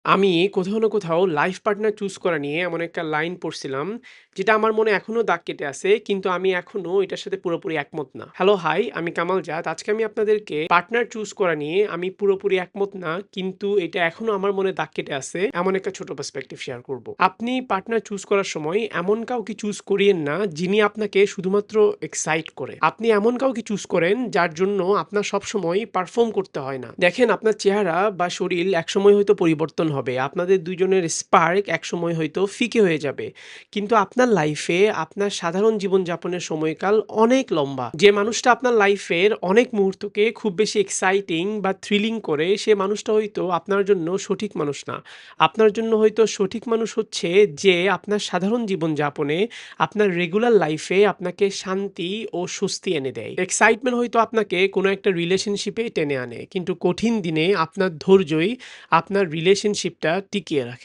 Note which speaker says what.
Speaker 1: আমি কোথাও না কোথাও লাইফ পার্টনার চুজ করা নিয়ে এমন একটা লাইন পড়ছিলাম, যেটা আমার মনে এখনো দাগ কেটে আছে। কিন্তু আমি এখনো এটার সাথে পুরোপুরি একমত না। হ্যালো, হাই, আমি কামাল জাত। আজকে আমি আপনাদেরকে পার্টনার চুজ করা নিয়ে আমি পুরোপুরি একমত না, কিন্তু এটা এখনো আমার মনে দাগ কেটে আছে এমন একটা ছোট পার্সপেক্টিভ শেয়ার করব। আপনি পার্টনার চুজ করার সময় এমন কাউকে চুজ করিয়েন না যিনি আপনাকে শুধুমাত্র এক্সাইট করে। আপনি এমন কাউকে চুজ করেন যার জন্য আপনার সবসময় পারফর্ম করতে হয় না। দেখেন, আপনার চেহারা বা শরীর একসময় হয়তো পরিবর্তন হবে, আপনাদের দুইজনের স্পার্ক একসময় হয়তো ফিকে হয়ে যাবে, কিন্তু আপনার লাইফে আপনার সাধারণ জীবনযাপনের সময়কাল অনেক লম্বা। যে মানুষটা আপনার লাইফের অনেক মুহূর্তকে খুব বেশি এক্সাইটিং বা থ্রিলিং করে, সে মানুষটা হয়তো আপনার জন্য সঠিক মানুষ না। আপনার জন্য হয়তো সঠিক মানুষ হচ্ছে যে আপনার সাধারণ জীবনযাপনে, আপনার রেগুলার লাইফে আপনাকে শান্তি ও স্বস্তি এনে দেয়। এক্সাইটমেন্ট হয়তো আপনাকে কোনো একটা রিলেশনশিপে টেনে আনে, কিন্তু কঠিন দিনে আপনার ধৈর্যই আপনার রিলেশনশিপটা টিকিয়ে রাখে।